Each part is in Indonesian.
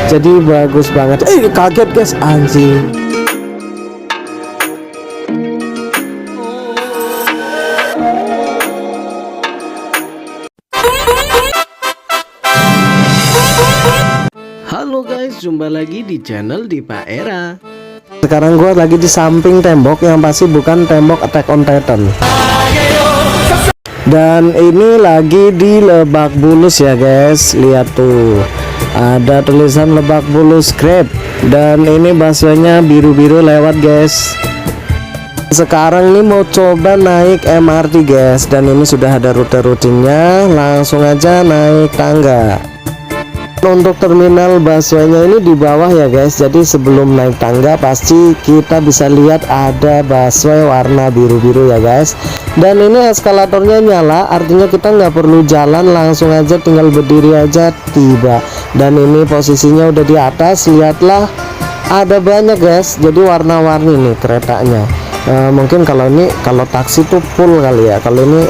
Jadi bagus banget. Kaget guys, anjing. Halo guys, jumpa lagi di channel Dipa Era. Sekarang gue lagi di samping tembok yang pasti bukan tembok Attack on Titan. Dan ini lagi di Lebak Bulus ya guys. Lihat tuh, ada tulisan Lebak Bulus Grab. Dan ini baksonya biru-biru lewat guys. Sekarang ini mau coba naik MRT guys. Dan ini sudah ada rute-rutenya. Langsung aja naik tangga. Untuk terminal busway-nya ini di bawah ya guys. Jadi sebelum naik tangga pasti kita bisa lihat ada busway warna biru-biru ya guys. Dan ini eskalatornya nyala, artinya kita nggak perlu jalan, langsung aja tinggal berdiri aja tiba. Dan ini posisinya udah di atas. Lihatlah, ada banyak guys. Jadi warna-warni nih keretanya. Mungkin kalau taksi tuh full kali ya. Kalau ini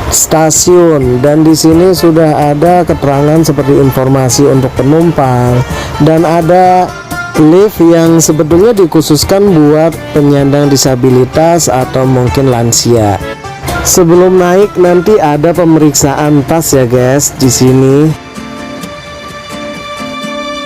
stasiun, dan di sini sudah ada keterangan seperti informasi untuk penumpang, dan ada lift yang sebetulnya dikhususkan buat penyandang disabilitas atau mungkin lansia. Sebelum naik nanti ada pemeriksaan tas ya guys di sini.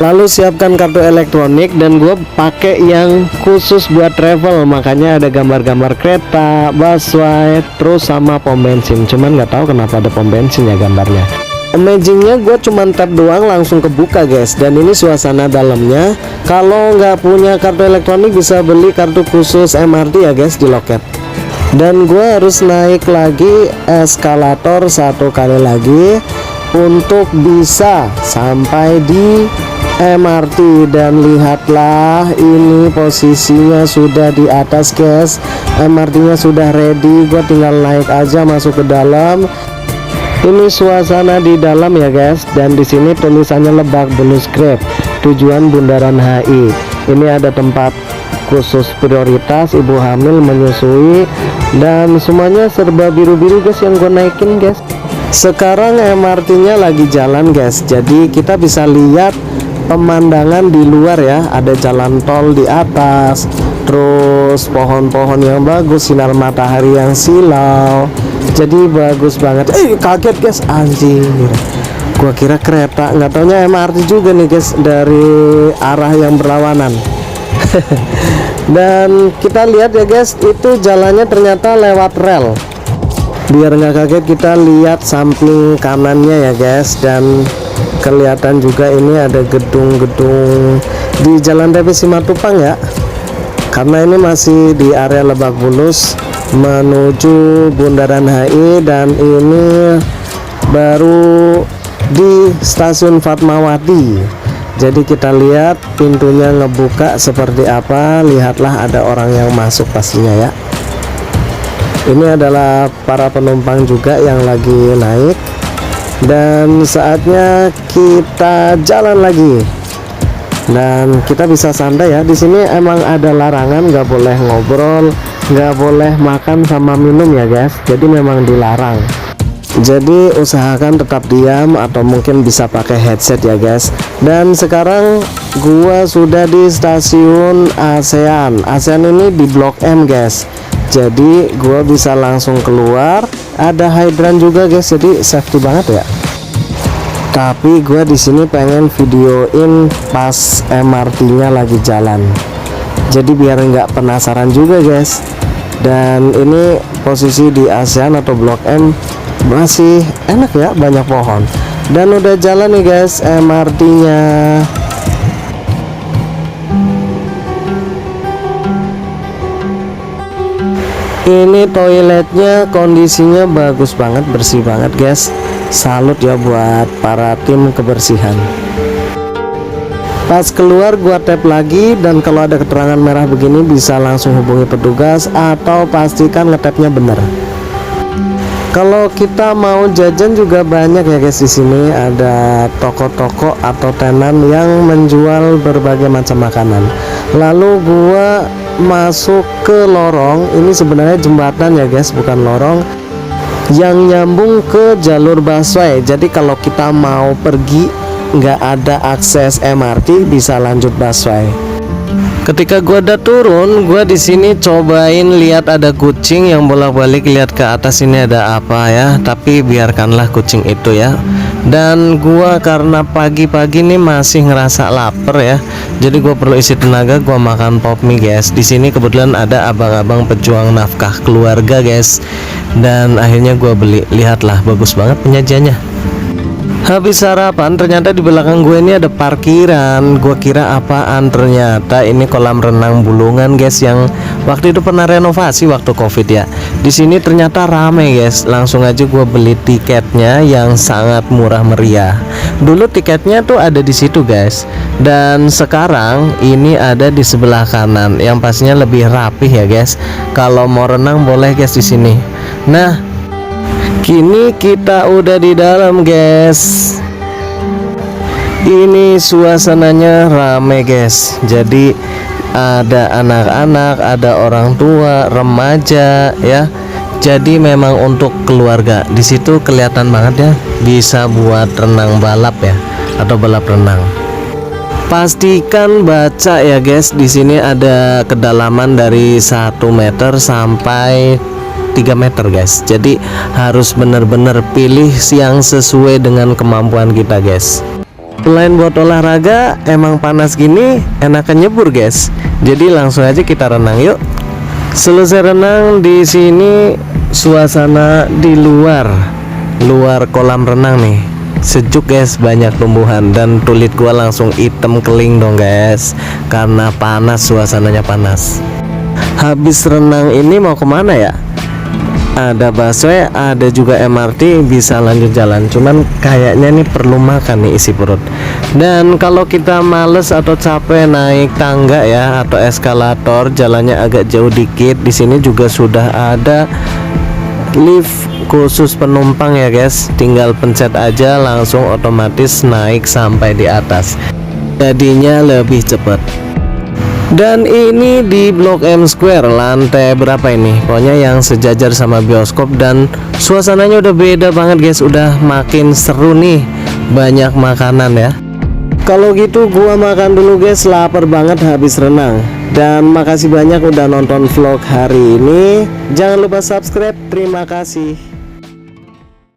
Lalu siapkan kartu elektronik, dan gue pakai yang khusus buat travel, makanya ada gambar-gambar kereta, busway, terus sama pom bensin. Cuman nggak tahu kenapa ada pom bensin ya gambarnya. Amazingnya gue cuman tap doang langsung kebuka guys. Dan ini suasana dalamnya. Kalau nggak punya kartu elektronik bisa beli kartu khusus MRT ya guys di loket. Dan gue harus naik lagi eskalator satu kali lagi untuk bisa sampai di MRT. Dan lihatlah, ini posisinya sudah di atas guys. MRT-nya sudah ready, gue tinggal naik aja masuk ke dalam. Ini suasana di dalam ya guys. Dan di sini tulisannya Lebak Bulus Grab, tujuan Bundaran HI. Ini ada tempat khusus prioritas ibu hamil, menyusui, dan semuanya serba biru-biru guys yang gue naikin guys. Sekarang MRT-nya lagi jalan guys. Jadi kita bisa lihat pemandangan di luar ya, ada jalan tol di atas, terus pohon-pohon yang bagus, sinar matahari yang silau, jadi bagus banget. Kaget guys, anjing, gua kira kereta, nggak taunya MRT juga nih guys, dari arah yang berlawanan. Dan kita lihat ya guys, itu jalannya ternyata lewat rel. Biar nggak kaget kita lihat samping kanannya ya guys. Dan kelihatan juga ini ada gedung-gedung di Jalan TP Simatupang ya, karena ini masih di area Lebak Bulus menuju Bundaran HI. Dan ini baru di stasiun Fatmawati. Jadi kita lihat pintunya ngebuka seperti apa. Lihatlah, ada orang yang masuk pastinya ya. Ini adalah para penumpang juga yang lagi naik. Dan saatnya kita jalan lagi. Dan kita bisa santai ya. Di sini emang ada larangan, nggak boleh ngobrol, nggak boleh makan sama minum ya guys. Jadi memang dilarang. Jadi usahakan tetap diam atau mungkin bisa pakai headset ya guys. Dan sekarang gua sudah di stasiun ASEAN. ASEAN ini di Blok M guys. Jadi gua bisa langsung keluar. Ada hydran juga guys, jadi safety banget ya. Tapi gua di sini pengen videoin pas MRT-nya lagi jalan. Jadi biar nggak penasaran juga guys. Dan ini posisi di ASEAN atau Blok M masih enak ya, banyak pohon. Dan udah jalan nih guys MRT-nya. Ini toiletnya kondisinya bagus banget, bersih banget guys. Salut ya buat para tim kebersihan. Pas keluar gua tap lagi, dan kalau ada keterangan merah begini bisa langsung hubungi petugas atau pastikan ngetapnya bener. Kalau kita mau jajan juga banyak ya guys. Di sini ada toko-toko atau tenan yang menjual berbagai macam makanan. Lalu gua masuk ke lorong. Ini sebenarnya jembatan ya guys, bukan lorong, yang nyambung ke jalur busway. Jadi kalau kita mau pergi nggak ada akses MRT, bisa lanjut busway. Ketika gua udah turun, gua di sini cobain lihat ada kucing yang bolak-balik lihat ke atas ini ada apa ya. Tapi biarkanlah kucing itu ya. Dan gua karena pagi-pagi nih masih ngerasa lapar ya. Jadi gua perlu isi tenaga, gua makan pop mie guys. Di sini kebetulan ada abang-abang pejuang nafkah keluarga guys. Dan akhirnya gua beli. Lihatlah, bagus banget penyajiannya. Habis sarapan, ternyata di belakang gue ini ada parkiran. Gue kira apaan, ternyata ini kolam renang Bulungan guys, yang waktu itu pernah renovasi waktu Covid ya. Di sini ternyata rame guys. Langsung aja gue beli tiketnya yang sangat murah meriah. Dulu tiketnya tuh ada di situ guys, dan sekarang ini ada di sebelah kanan, yang pastinya lebih rapih ya guys. Kalau mau renang boleh guys di sini. Nah, kini kita udah di dalam guys. Ini suasananya rame guys. Jadi ada anak-anak, ada orang tua, remaja ya. Jadi memang untuk keluarga. Di situ kelihatan banget ya, bisa buat renang balap ya, atau balap renang. Pastikan baca ya guys. Di sini ada kedalaman dari 1 meter sampai 3 meter guys. Jadi harus benar-benar pilih yang sesuai dengan kemampuan kita guys. Selain buat olahraga, emang panas gini enakan nyebur guys. Jadi langsung aja kita renang yuk. Selesai renang di sini, suasana di luar kolam renang nih sejuk guys, banyak tumbuhan, dan kulit gua langsung hitam keling dong guys, karena panas, suasananya panas. Habis renang ini mau kemana ya? Ada busway, ada juga MRT, bisa lanjut jalan. Cuman kayaknya nih perlu makan nih, isi perut. Dan kalau kita males atau capek naik tangga ya, atau eskalator, jalannya agak jauh dikit, di sini juga sudah ada lift khusus penumpang ya guys. Tinggal pencet aja, langsung otomatis naik sampai di atas. Jadinya lebih cepat. Dan ini di Blok M Square, lantai berapa ini? Pokoknya yang sejajar sama bioskop, dan suasananya udah beda banget guys. Udah makin seru nih, banyak makanan ya. Kalau gitu gua makan dulu guys, lapar banget habis renang. Dan makasih banyak udah nonton vlog hari ini. Jangan lupa subscribe. Terima kasih.